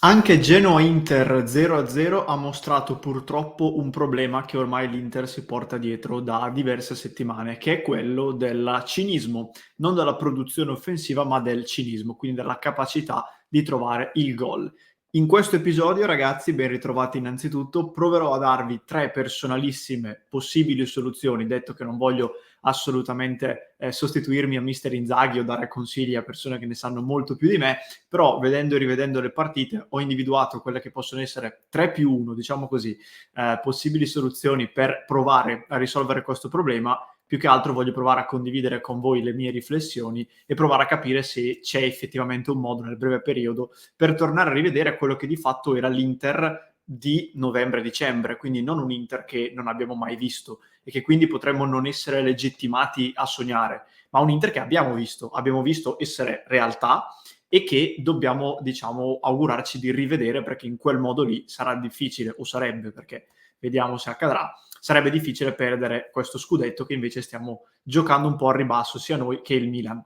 Anche Genoa-Inter 0-0 ha mostrato purtroppo un problema che ormai l'Inter si porta dietro da diverse settimane, che è quello del cinismo, non della produzione offensiva, ma del cinismo, quindi della capacità di trovare il gol. In questo episodio, ragazzi, ben ritrovati innanzitutto, proverò a darvi tre personalissime possibili soluzioni, detto che non voglio assolutamente sostituirmi a Mister Inzaghi o dare consigli a persone che ne sanno molto più di me, però vedendo e rivedendo le partite ho individuato quelle che possono essere 3 più 1, diciamo così, possibili soluzioni per provare a risolvere questo problema. Più che altro voglio provare a condividere con voi le mie riflessioni e provare a capire se c'è effettivamente un modo nel breve periodo per tornare a rivedere quello che di fatto era l'Inter di novembre-dicembre, quindi non un Inter che non abbiamo mai visto e che quindi potremmo non essere legittimati a sognare, ma un Inter che abbiamo visto essere realtà e che dobbiamo, diciamo, augurarci di rivedere, perché in quel modo lì sarà difficile, o sarebbe, perché vediamo se accadrà, sarebbe difficile perdere questo scudetto che invece stiamo giocando un po' al ribasso sia noi che il Milan.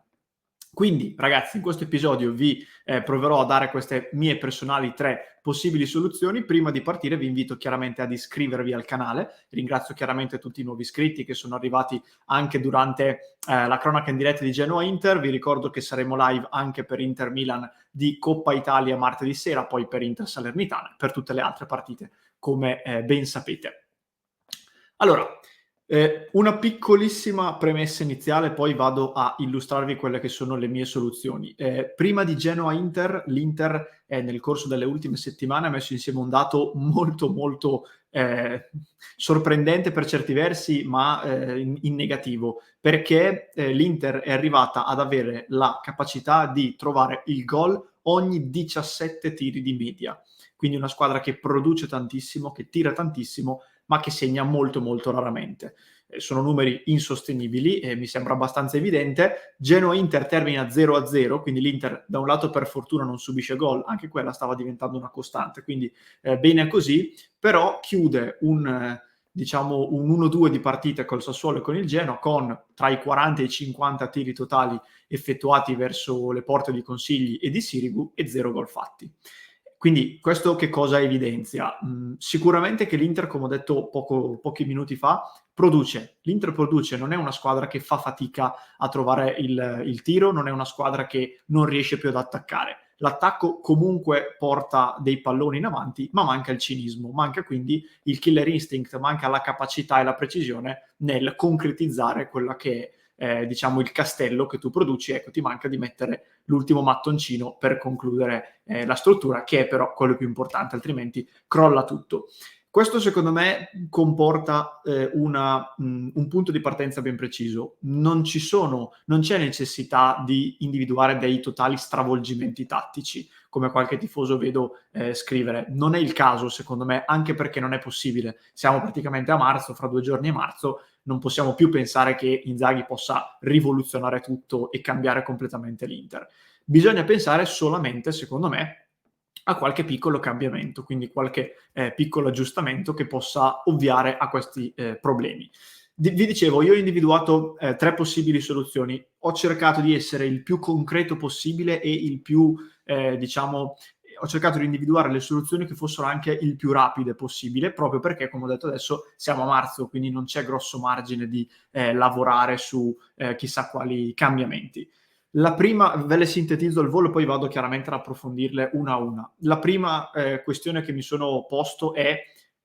Quindi, ragazzi, in questo episodio vi proverò a dare queste mie personali tre possibili soluzioni. Prima di partire vi invito chiaramente ad iscrivervi al canale. Ringrazio chiaramente tutti i nuovi iscritti che sono arrivati anche durante la cronaca in diretta di Genoa Inter. Vi ricordo che saremo live anche per Inter Milan di Coppa Italia martedì sera, poi per Inter Salernitana, per tutte le altre partite, come ben sapete. Allora, una piccolissima premessa iniziale, poi vado a illustrarvi quelle che sono le mie soluzioni. Prima di Genoa-Inter, l'Inter nel corso delle ultime settimane ha messo insieme un dato molto sorprendente per certi versi, ma in negativo, perché l'Inter è arrivata ad avere la capacità di trovare il gol ogni 17 tiri di media. Quindi una squadra che produce tantissimo, che tira tantissimo, ma che segna molto raramente. Sono numeri insostenibili e mi sembra abbastanza evidente. Genoa-Inter termina 0-0, quindi l'Inter da un lato per fortuna non subisce gol, anche quella stava diventando una costante, quindi bene così, però chiude diciamo un 1-2 di partite col Sassuolo e con il Genoa, con tra i 40 e i 50 tiri totali effettuati verso le porte di Consigli e di Sirigu e 0 gol fatti. Quindi questo che cosa evidenzia? Sicuramente che l'Inter, come ho detto pochi minuti fa, produce. L'Inter produce, non è una squadra che fa fatica a trovare il tiro, non è una squadra che non riesce più ad attaccare. L'attacco comunque porta dei palloni in avanti, ma manca il cinismo, manca quindi il killer instinct, manca la capacità e la precisione nel concretizzare quella che è diciamo il castello che tu produci. Ecco, ti manca di mettere l'ultimo mattoncino per concludere la struttura, che è però quello più importante, altrimenti crolla tutto. Questo secondo me comporta un punto di partenza ben preciso. Non c'è necessità di individuare dei totali stravolgimenti tattici, come qualche tifoso vedo scrivere. Non è il caso, secondo me, anche perché non è possibile. Siamo praticamente a marzo, fra 2 giorni è marzo, non possiamo più pensare che Inzaghi possa rivoluzionare tutto e cambiare completamente l'Inter. Bisogna pensare solamente, secondo me, a qualche piccolo cambiamento, quindi qualche piccolo aggiustamento che possa ovviare a questi problemi. Vi dicevo, io ho individuato 3 possibili soluzioni. Ho cercato di essere il più concreto possibile e il più, diciamo, ho cercato di individuare le soluzioni che fossero anche il più rapide possibile, proprio perché, come ho detto adesso, siamo a marzo, quindi non c'è grosso margine di lavorare su chissà quali cambiamenti. La prima, ve le sintetizzo al volo, poi vado chiaramente ad approfondirle una a una. La prima questione che mi sono posto è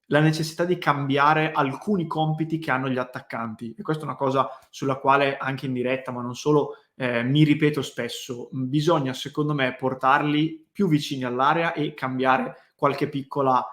la necessità di cambiare alcuni compiti che hanno gli attaccanti, e questa è una cosa sulla quale anche in diretta, ma non solo, mi ripeto spesso. Bisogna, secondo me, portarli più vicini all'area e cambiare qualche piccola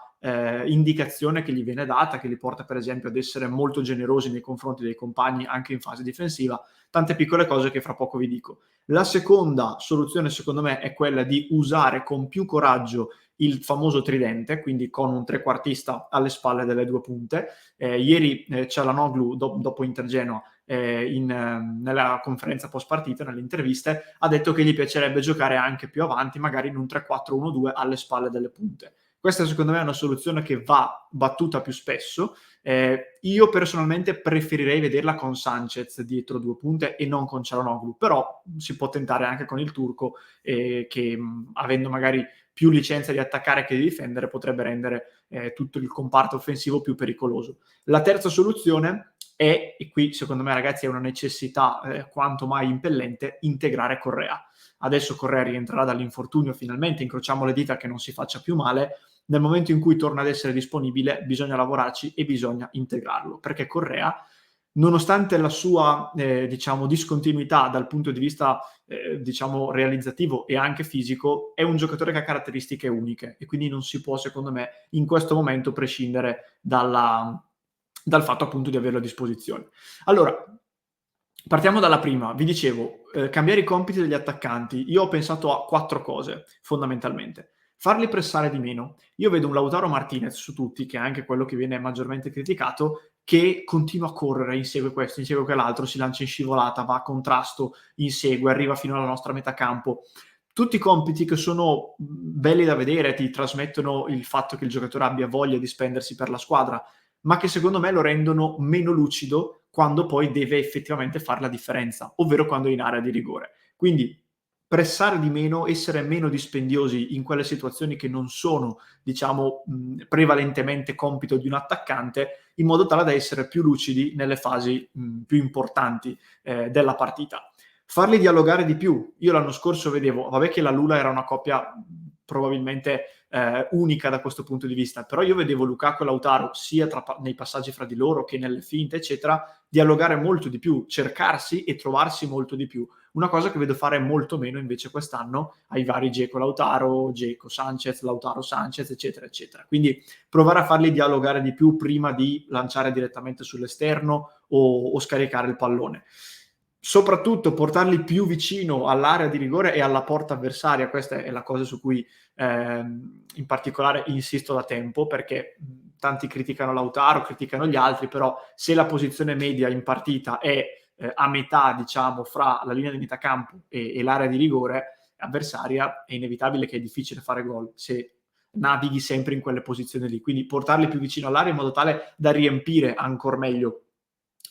indicazione che gli viene data, che li porta per esempio ad essere molto generosi nei confronti dei compagni anche in fase difensiva. Tante piccole cose che fra poco vi dico. La seconda soluzione, secondo me, è quella di usare con più coraggio il famoso tridente, quindi con un trequartista alle spalle delle due punte. Ieri Çalhanoğlu, dopo Inter-Genoa, nella conferenza post partita, nelle interviste, ha detto che gli piacerebbe giocare anche più avanti, magari in un 3-4-1-2 alle spalle delle punte. Questa secondo me è una soluzione che va battuta più spesso. Io personalmente preferirei vederla con Sanchez dietro due punte e non con Çalhanoğlu, però si può tentare anche con il turco che avendo magari più licenza di attaccare che di difendere potrebbe rendere tutto il comparto offensivo più pericoloso. La terza soluzione è, e qui secondo me ragazzi è una necessità quanto mai impellente, integrare Correa. Adesso Correa rientrerà dall'infortunio finalmente, incrociamo le dita che non si faccia più male. Nel momento in cui torna ad essere disponibile bisogna lavorarci e bisogna integrarlo, perché Correa, nonostante la sua diciamo discontinuità dal punto di vista diciamo realizzativo e anche fisico, è un giocatore che ha caratteristiche uniche e quindi non si può secondo me in questo momento prescindere dal fatto appunto di averlo a disposizione. Allora, partiamo dalla prima. Vi dicevo, cambiare i compiti degli attaccanti. Io ho pensato a 4 cose fondamentalmente. Farli pressare di meno. Io vedo un Lautaro Martinez su tutti, che è anche quello che viene maggiormente criticato, che continua a correre, insegue questo, insegue quell'altro, si lancia in scivolata, va a contrasto, insegue, arriva fino alla nostra metà campo. Tutti compiti che sono belli da vedere, ti trasmettono il fatto che il giocatore abbia voglia di spendersi per la squadra, ma che secondo me lo rendono meno lucido quando poi deve effettivamente fare la differenza, ovvero quando è in area di rigore. Quindi pressare di meno, essere meno dispendiosi in quelle situazioni che non sono, diciamo, prevalentemente compito di un attaccante, in modo tale da essere più lucidi nelle fasi più importanti della partita. Farli dialogare di più. Io l'anno scorso vedevo, vabbè che la Lula era una coppia probabilmente unica da questo punto di vista, però io vedevo Lukaku e Lautaro sia nei passaggi fra di loro che nelle finte, eccetera, dialogare molto di più, cercarsi e trovarsi molto di più. Una cosa che vedo fare molto meno invece quest'anno ai vari Dzeko Lautaro, Dzeko Sanchez, Lautaro Sanchez, eccetera, eccetera. Quindi provare a farli dialogare di più prima di lanciare direttamente sull'esterno o scaricare il pallone. Soprattutto portarli più vicino all'area di rigore e alla porta avversaria. Questa è la cosa su cui in particolare insisto da tempo, perché tanti criticano Lautaro, criticano gli altri, però se la posizione media in partita è a metà, diciamo, fra la linea di metà campo e l'area di rigore avversaria, è inevitabile che è difficile fare gol se navighi sempre in quelle posizioni lì. Quindi portarli più vicino all'area in modo tale da riempire ancora meglio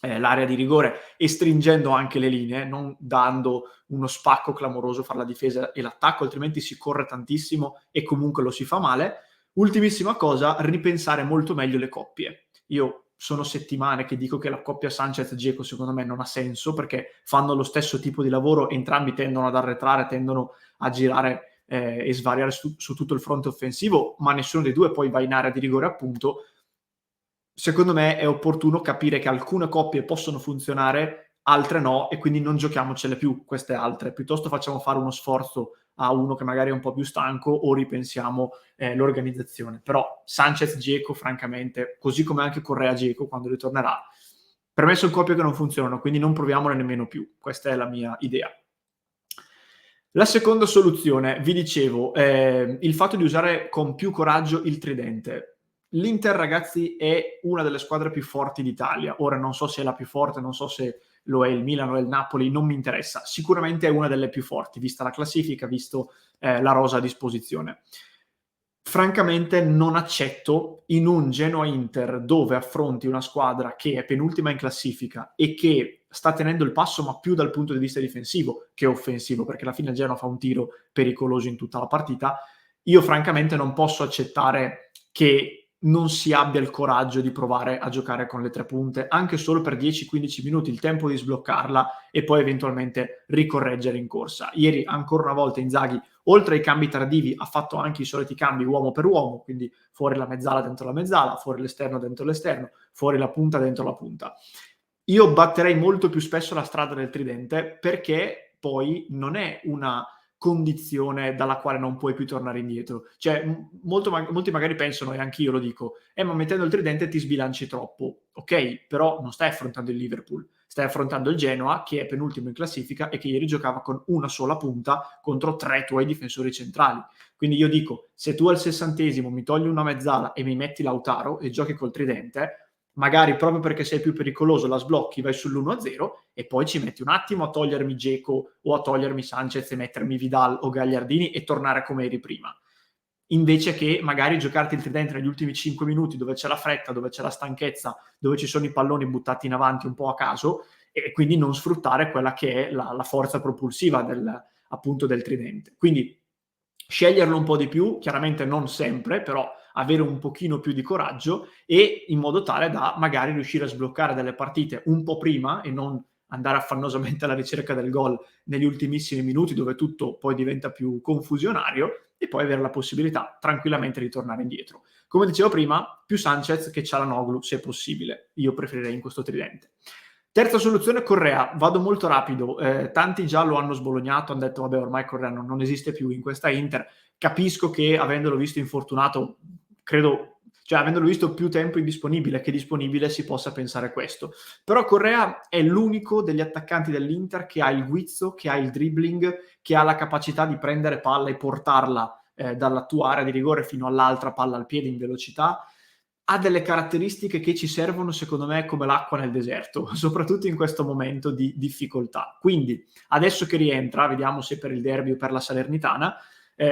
l'area di rigore e stringendo anche le linee, non dando uno spacco clamoroso fra la difesa e l'attacco, altrimenti si corre tantissimo e comunque lo si fa male. Ultimissima cosa, ripensare molto meglio le coppie. Io sono settimane che dico che la coppia Sanchez-Dzeko secondo me non ha senso, perché fanno lo stesso tipo di lavoro, entrambi tendono ad arretrare, tendono a girare e svariare su tutto il fronte offensivo, ma nessuno dei due poi va in area di rigore appunto. Secondo me è opportuno capire che alcune coppie possono funzionare, altre no, e quindi non giochiamocele più queste altre. Piuttosto facciamo fare uno sforzo a uno che magari è un po' più stanco o ripensiamo l'organizzazione. Però Sanchez-Dzeko, francamente, così come anche Correa-Dzeko quando ritornerà, per me sono coppie che non funzionano, quindi non proviamole nemmeno più. Questa è la mia idea. La seconda soluzione, vi dicevo, il fatto di usare con più coraggio il tridente. L'Inter, ragazzi, è una delle squadre più forti d'Italia. Ora non so se è la più forte, non so se lo è il Milan o è il Napoli, non mi interessa. Sicuramente è una delle più forti, vista la classifica, visto la rosa a disposizione. Francamente non accetto in un Genoa-Inter dove affronti una squadra che è penultima in classifica e che sta tenendo il passo, ma più dal punto di vista difensivo che offensivo, perché alla fine il Genoa fa un tiro pericoloso in tutta la partita. Io francamente non posso accettare che non si abbia il coraggio di provare a giocare con le tre punte, anche solo per 10-15 minuti, il tempo di sbloccarla e poi eventualmente ricorreggere in corsa. Ieri ancora una volta Inzaghi, oltre ai cambi tardivi, ha fatto anche i soliti cambi uomo per uomo, quindi fuori la mezzala dentro la mezzala, fuori l'esterno dentro l'esterno, fuori la punta dentro la punta. Io batterei molto più spesso la strada del tridente, perché poi non è una condizione dalla quale non puoi più tornare indietro. Cioè, molti magari pensano, e anch'io lo dico, ma mettendo il tridente ti sbilanci troppo. Ok, però non stai affrontando il Liverpool, stai affrontando il Genoa, che è penultimo in classifica e che ieri giocava con una sola punta contro 3 tuoi difensori centrali. Quindi io dico, se tu al 60° mi togli una mezzala e mi metti Lautaro e giochi col tridente, magari proprio perché sei più pericoloso la sblocchi, vai sull'1-0 e poi ci metti un attimo a togliermi Dzeko o a togliermi Sanchez e mettermi Vidal o Gagliardini e tornare come eri prima. Invece che magari giocarti il tridente negli ultimi 5 minuti dove c'è la fretta, dove c'è la stanchezza, dove ci sono i palloni buttati in avanti un po' a caso e quindi non sfruttare quella che è la forza propulsiva appunto del tridente. Quindi sceglierlo un po' di più, chiaramente non sempre, però avere un pochino più di coraggio, e in modo tale da magari riuscire a sbloccare delle partite un po' prima e non andare affannosamente alla ricerca del gol negli ultimissimi minuti, dove tutto poi diventa più confusionario, e poi avere la possibilità tranquillamente di tornare indietro. Come dicevo prima, più Sanchez che Çalhanoğlu, se possibile. Io preferirei in questo tridente. Terza soluzione, Correa. Vado molto rapido. Tanti già lo hanno sbolognato, hanno detto vabbè, ormai Correa non esiste più in questa Inter. Capisco che avendolo visto infortunato, credo, cioè avendolo visto più tempo indisponibile che disponibile, si possa pensare questo. Però Correa è l'unico degli attaccanti dell'Inter che ha il guizzo, che ha il dribbling, che ha la capacità di prendere palla e portarla dalla tua area di rigore fino all'altra palla al piede in velocità. Ha delle caratteristiche che ci servono, secondo me, come l'acqua nel deserto, soprattutto in questo momento di difficoltà. Quindi, adesso che rientra, vediamo se per il derby o per la Salernitana,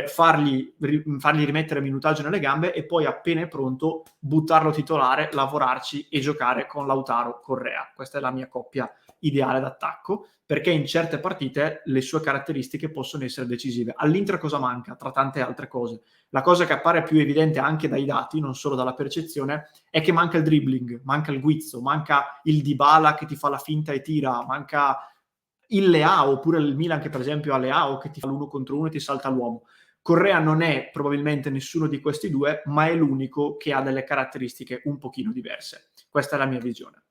fargli rimettere minutaggio nelle gambe, e poi appena è pronto buttarlo titolare, lavorarci e giocare con Lautaro Correa. Questa è la mia coppia ideale d'attacco, perché in certe partite le sue caratteristiche possono essere decisive. All'Inter cosa manca? Tra tante altre cose. La cosa che appare più evidente anche dai dati, non solo dalla percezione, è che manca il dribbling, manca il guizzo, manca il Dybala che ti fa la finta e tira, manca il Leao, oppure il Milan che per esempio ha Leao che ti fa l'1 contro 1 e ti salta l'uomo. Correa non è probabilmente nessuno di questi due, ma è l'unico che ha delle caratteristiche un pochino diverse. Questa è la mia visione.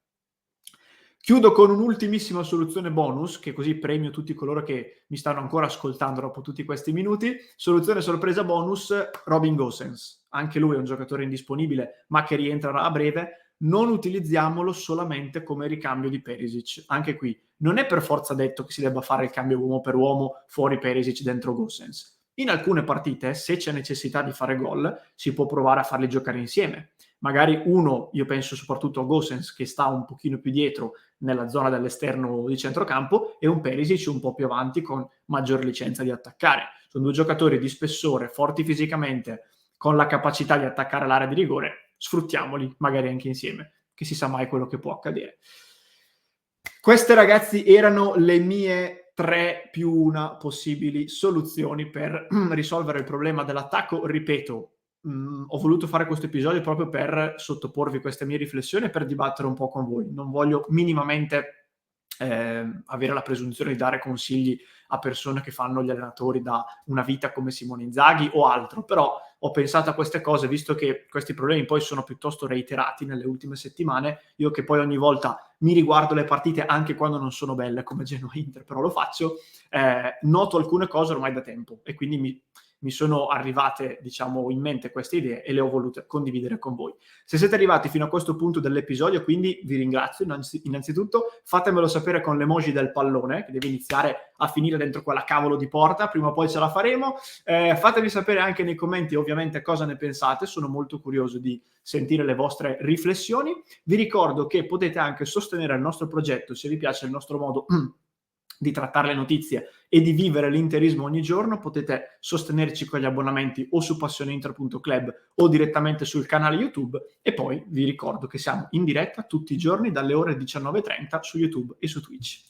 Chiudo con un'ultimissima soluzione bonus, che così premio tutti coloro che mi stanno ancora ascoltando dopo tutti questi minuti. Soluzione sorpresa bonus, Robin Gosens. Anche lui è un giocatore indisponibile, ma che rientrerà a breve. Non utilizziamolo solamente come ricambio di Perisic. Anche qui non è per forza detto che si debba fare il cambio uomo per uomo, fuori Perisic, dentro Gosens. In alcune partite, se c'è necessità di fare gol, si può provare a farli giocare insieme. Magari uno, io penso soprattutto a Gosens, che sta un pochino più dietro nella zona dell'esterno di centrocampo, e un Perisic un po' più avanti con maggior licenza di attaccare. Sono due giocatori di spessore, forti fisicamente, con la capacità di attaccare l'area di rigore. Sfruttiamoli magari anche insieme, che si sa mai quello che può accadere. Queste, ragazzi, erano le mie 3 più 1 possibili soluzioni per risolvere il problema dell'attacco. Ripeto, ho voluto fare questo episodio proprio per sottoporvi queste mie riflessioni e per dibattere un po' con voi. Non voglio minimamente avere la presunzione di dare consigli a persone che fanno gli allenatori da una vita come Simone Inzaghi o altro, però ho pensato a queste cose, visto che questi problemi poi sono piuttosto reiterati nelle ultime settimane. Io che poi ogni volta mi riguardo le partite anche quando non sono belle, come Genoa-Inter, però lo faccio, noto alcune cose ormai da tempo, e quindi mi sono arrivate, diciamo, in mente queste idee e le ho volute condividere con voi. Se siete arrivati fino a questo punto dell'episodio, quindi vi ringrazio innanzitutto. Fatemelo sapere con l'emoji del pallone, che deve iniziare a finire dentro quella cavolo di porta, prima o poi ce la faremo. Fatemi sapere anche nei commenti, ovviamente, cosa ne pensate. Sono molto curioso di sentire le vostre riflessioni. Vi ricordo che potete anche sostenere il nostro progetto se vi piace il nostro modo di trattare le notizie e di vivere l'interismo ogni giorno. Potete sostenerci con gli abbonamenti o su passioneinter.club o direttamente sul canale YouTube, e poi vi ricordo che siamo in diretta tutti i giorni dalle ore 19:30 su YouTube e su Twitch.